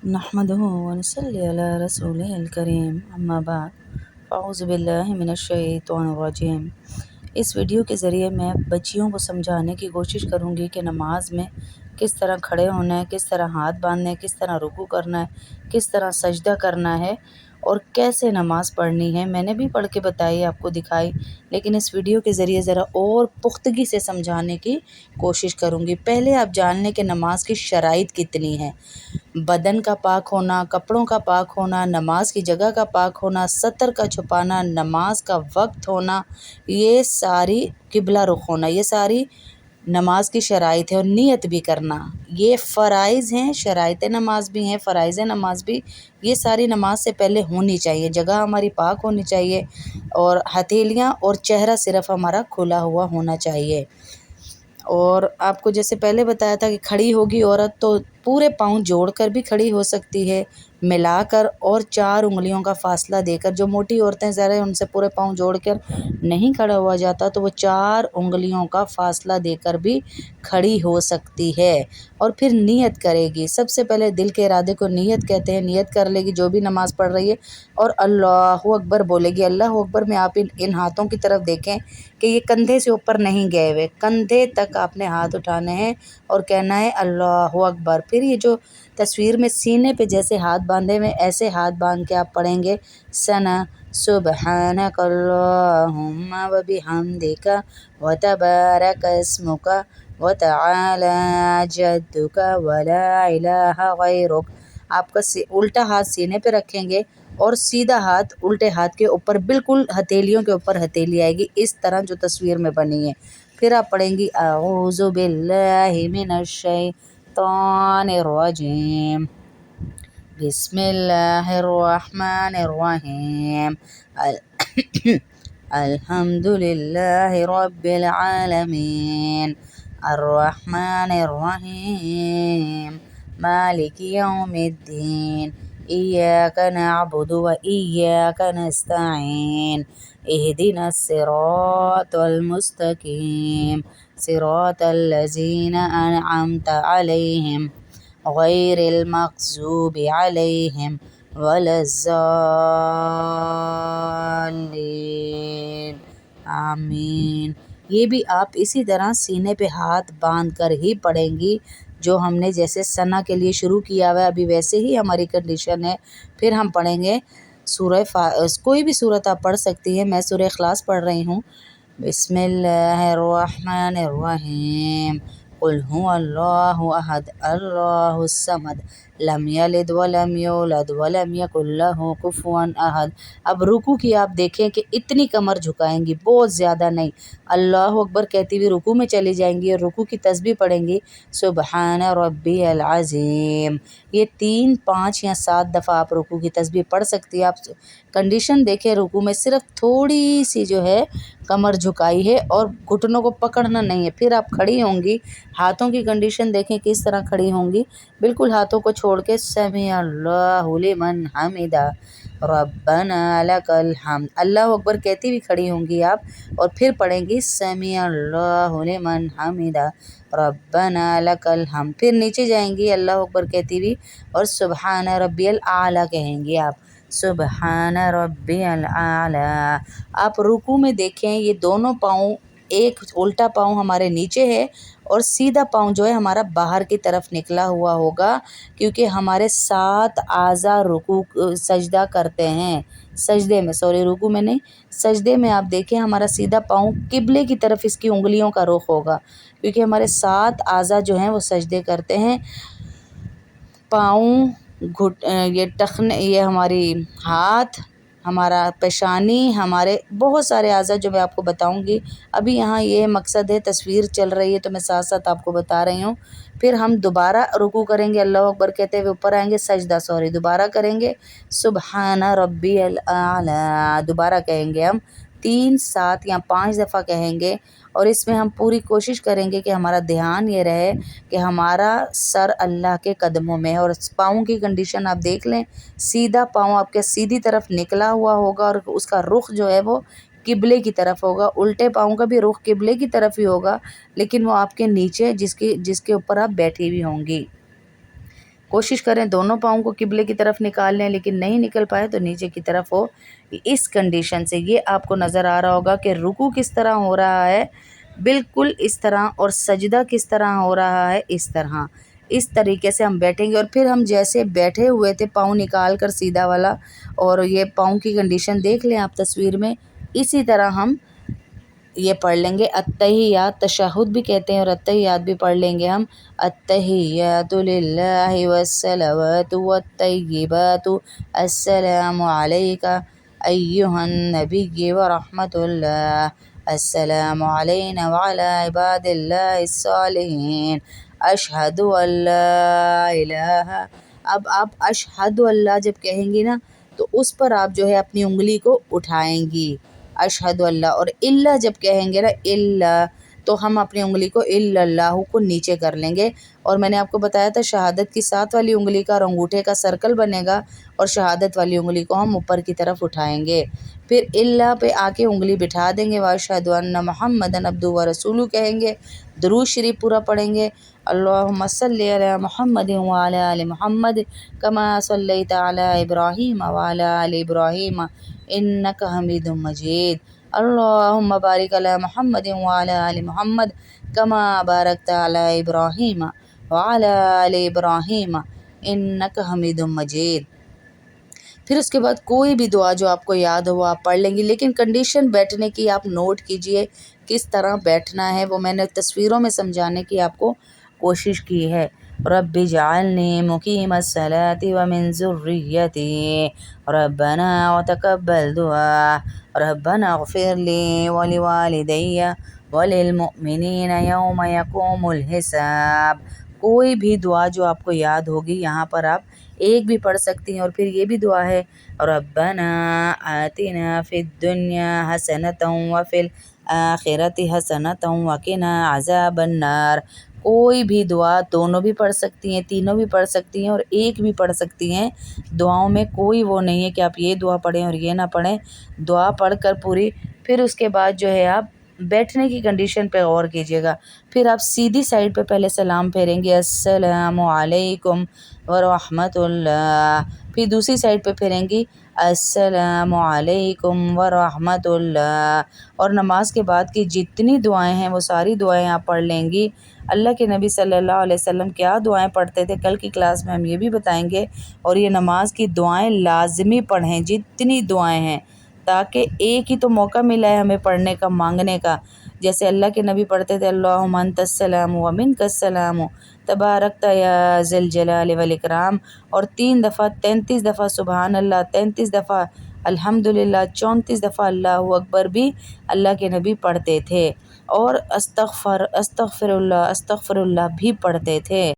नहमदुहु व नसल्ली अला रसूलिहिल करीम अम्मा बाद अऊज़ु बिल्लाहि मिनश शैतानिर रजीम। इस वीडियो के ज़रिए मैं बच्चियों को समझाने की कोशिश करूँगी कि नमाज में किस तरह खड़े होना है, किस तरह हाथ बांधने हैं, किस तरह रुकू करना है, किस तरह सजदा करना है और कैसे नमाज़ पढ़नी है। मैंने भी पढ़ के बताई, आपको दिखाई, लेकिन इस वीडियो के ज़रिए ज़रा और पुख्तगी से समझाने की कोशिश करूँगी। पहले आप जान लें कि नमाज की शराइत कितनी है। बदन का पाक होना, कपड़ों का पाक होना, नमाज की जगह का पाक होना, सतर का छुपाना, नमाज का वक्त होना, ये सारी किबला रुख होना, ये सारी नमाज की शराइत है। और नियत भी करना, ये फ़राइज़ हैं, शराइत नमाज भी हैं, फ़राइज़ नमाज भी। ये सारी नमाज से पहले होनी चाहिए। जगह हमारी पाक होनी चाहिए और हथेलियाँ और चेहरा सिर्फ़ हमारा खुला हुआ होना चाहिए। और आपको जैसे पहले बताया था कि खड़ी होगी औरत तो पूरे पाँव जोड़कर भी खड़ी हो सकती है, मिलाकर और 4 उंगलियों का फ़ासला देकर। जो मोटी औरतें ज़रा उनसे पूरे पाँव जोड़कर नहीं खड़ा हुआ जाता तो वो 4 उंगलियों का फ़ासला देकर भी खड़ी हो सकती है। और फिर नियत करेगी। सबसे पहले दिल के इरादे को नियत कहते हैं। नियत कर लेगी जो भी नमाज़ पढ़ रही है और अल्लाहु अकबर बोलेगी। अल्लाहु अकबर में आप इन हाथों की तरफ देखें कि ये कंधे से ऊपर नहीं गए हुए, कंधे तक आपने हाथ उठाने हैं और कहना है अल्लाहु अकबर। फिर ये जो तस्वीर में सीने पे जैसे हाथ बांधे हुए, ऐसे हाथ बांध के आप पढ़ेंगे सना सुबहानक अल्लाहुम्मा व बिहम्दिका व तबारक अस्मुका व तआला जद्दुका व ला इलाहा गैरुक। आपका उल्टा हाथ सीने पे रखेंगे और सीधा हाथ उल्टे हाथ के ऊपर, बिल्कुल हथेलियों के ऊपर हथेली आएगी, इस तरह जो तस्वीर में बनी है। फिर आप पढ़ेंगी अऊज़ु बिल्लाहि मिनश शैतानिर रजीम, बिस्मिल्लाहिर रहमानिर रहीम, अल्हम्दुलिल्लाहि रब्बिल आलमीन, अर्रहमानिर रहीम, मालिकि यौमिद्दीन, इय्याका नअबुदु व इय्याका नस्तईन, इहदिनस सिरातल मुस्तकीम, सिरातल लज़ीना अनअमता अलैहिम गैरिल मग़ज़ूबि अलैहिम वलज़्ज़ाल्लीन, आमीन। ये भी आप इसी तरह सीने पे हाथ बांध कर ही पढ़ेंगी, जो हमने जैसे सना के लिए शुरू किया हुआ है अभी वैसे ही हमारी कंडीशन है। फिर हम पढ़ेंगे कोई भी सूरत आप पढ़ सकती हैं। मैं सूरह इखलास पढ़ रही हूँ। बिस्मिल्लाहिर्रहमानिर्रहीम, कुल हुवल्लाहु अहद अल्लाहुस समद लम यलिद वलम यूलद वलम यकुल लहू कुफुवन अहद। अब रुकू की आप देखें कि इतनी कमर झुकाएंगी, बहुत ज़्यादा नहीं। अल्लाहु अकबर कहती हुई रुकू में चली जाएंगी और रुकू की तस्बीह पढ़ेंगी सुबहान रब्बियल अज़ीम। ये 3, 5 या 7 दफ़ा आप रुकू की तस्बीह पढ़ सकती है। आप कंडीशन देखें, रुकू में सिर्फ थोड़ी सी जो है कमर झुकाई है और घुटनों को पकड़ना नहीं है। फिर आप खड़ी होंगी, हाथों की कंडीशन देखें किस तरह खड़ी होंगी, बिल्कुल हाथों को छोड़ के समी अल्लाहु लिमन हमिदा रब्बना लकल हम्द, अल्लाहु अकबर कहती हुई खड़ी होंगी आप। और फिर पढ़ेंगी समी अल्लाहु लिमन हमिदा रब्बना लकल हम्द। फिर नीचे जाएंगी अल्लाहु अकबर कहती हुई और सुबहान रब्बियल आला कहेंगी आप, सुबहान रब्बियल आला। आप रुकू में देखें, ये दोनों पाँव, एक उल्टा पाँव हमारे नीचे है और सीधा पाँव जो है हमारा बाहर की तरफ निकला हुआ होगा, क्योंकि हमारे 7 आज़ा रुकू सजदा करते हैं। सजदे में, सॉरी रुकू में नहीं, सजदे में आप देखें हमारा सीधा पाँव किबले की तरफ इसकी उंगलियों का रुख होगा, क्योंकि हमारे 7 आज़ा जो हैं वो सजदे करते हैं। पाँव, ये टखने, ये हमारी हाथ, हमारा पेशानी, हमारे बहुत सारे आज़ा जो मैं आपको बताऊंगी। अभी यहाँ ये मकसद है, तस्वीर चल रही है तो मैं साथ साथ आपको बता रही हूँ। फिर हम दोबारा रुकू करेंगे, अल्लाहु अकबर कहते हुए ऊपर आएंगे, सजदा सॉरी दोबारा करेंगे, सुबहाना रब्बियल आला दोबारा कहेंगे हम, 3, 7 या 5 दफ़ा कहेंगे। और इसमें हम पूरी कोशिश करेंगे कि हमारा ध्यान ये रहे कि हमारा सर अल्लाह के कदमों में है। और पाँव की कंडीशन आप देख लें, सीधा पाँव आपके सीधी तरफ निकला हुआ होगा और उसका रुख जो है वो किबले की तरफ होगा। उल्टे पाँव का भी रुख किबले की तरफ ही होगा, लेकिन वो आपके नीचे जिसके ऊपर आप बैठी हुई होंगी। کوشش کریں دونوں پاؤں کو قبلے کی طرف نکال لیں، لیکن نہیں نکل پائے تو نیچے کی طرف ہو۔ اس کنڈیشن سے یہ آپ کو نظر آ رہا ہوگا کہ رکوع کس طرح ہو رہا ہے، بالکل اس طرح، اور سجدہ کس طرح ہو رہا ہے، اس طرح۔ اس طریقے سے ہم بیٹھیں گے، اور پھر ہم جیسے بیٹھے ہوئے تھے پاؤں نکال کر سیدھا والا، اور یہ پاؤں کی کنڈیشن دیکھ لیں آپ تصویر میں، اسی طرح ہم یہ پڑھ لیں گے۔ التحیات تشہد بھی کہتے ہیں، اور التحیات بھی پڑھ لیں گے ہم۔ التحیات للہ والصلوات والطیبات السلام علیک ایہا النبی ورحمۃ اللہ، السلام علینا وعلی عباد اللہ الصالحین، اشہد ان لا الہ۔ اب آپ اشہد اللہ جب کہیں گی نا تو اس پر آپ جو ہے اپنی انگلی کو اٹھائیں گی، اشہد اللہ۔ اور اللہ جب کہیں گے نا، اللہ، تو ہم اپنی انگلی کو اللہ کو نیچے کر لیں گے۔ اور میں نے آپ کو بتایا تھا شہادت کی 7 والی انگلی کا اور انگوٹھے کا سرکل بنے گا، اور شہادت والی انگلی کو ہم اوپر کی طرف اٹھائیں گے، پھر اللہ پہ آ کے انگلی بٹھا دیں گے، واشہد ان محمدًا عبدہ ورسولہ کہیں گے، درود شریف پورا پڑھیں گے، اللہم صلی علی محمد وعلی آل محمد کما صلیت علی ابراہیم وعلی آل ابراہیم انک حمید مجید، اللہم بارک علی محمد وعلی آل محمد کما بارکت علی ابراہیم وعلی آل ابراہیم انک حمید مجید۔ پھر اس کے بعد کوئی بھی دعا جو آپ کو یاد ہو آپ پڑھ لیں گی، لیکن کنڈیشن بیٹھنے کی آپ نوٹ کیجئے کس طرح بیٹھنا ہے، وہ میں نے تصویروں میں سمجھانے کی آپ کو کوشش کی ہے۔ رب اجعلنی مقیم الصلاۃ ومن ذریتی ربنا وتقبل دعا ربنا اغفر لی ولوالدی وللمؤمنین یوم یقوم الحساب۔ کوئی بھی دعا جو آپ کو یاد ہوگی یہاں پر آپ ایک بھی پڑھ سکتی ہیں، اور پھر یہ بھی دعا ہے ربنا آتنا فی الدنیا حسنۃ وفی الآخرۃ حسنۃ وقنا عذاب النار۔ کوئی بھی دعا دونوں بھی پڑھ سکتی ہیں، تینوں بھی پڑھ سکتی ہیں، اور ایک بھی پڑھ سکتی ہیں۔ دعاؤں میں کوئی وہ نہیں ہے کہ آپ یہ دعا پڑھیں اور یہ نہ پڑھیں، دعا پڑھ کر پوری۔ پھر اس کے بعد جو ہے آپ بیٹھنے کی کنڈیشن پہ غور کیجیے گا، پھر آپ سیدھی سائڈ پہ پہلے سلام پھیریں گے، السلام علیکم ورحمۃ اللہ، پھر دوسری سائڈ پہ پھیریں گی، السلام علیکم ورحمۃ اللہ۔ اور نماز کے بعد کی جتنی دعائیں ہیں وہ ساری دعائیں آپ پڑھ لیں گی۔ اللہ کے نبی صلی اللہ علیہ وسلم کیا دعائیں پڑھتے تھے کل کی کلاس میں ہم یہ بھی بتائیں گے، اور یہ نماز کی دعائیں لازمی پڑھیں جتنی دعائیں ہیں، تاکہ ایک ہی تو موقع ملا ہے ہمیں پڑھنے کا، مانگنے کا۔ جیسے اللہ کے نبی پڑھتے تھے اللہم انت السلام ومنک السلام تبارکت یا ذی الجلال والاکرام، اور 3 دفعہ 33 دفعہ سبحان اللہ، 33 دفعہ الحمدللہ، 34 دفعہ اللہ اکبر بھی اللہ کے نبی پڑھتے تھے، اور استغفر اللہ بھی پڑھتے تھے۔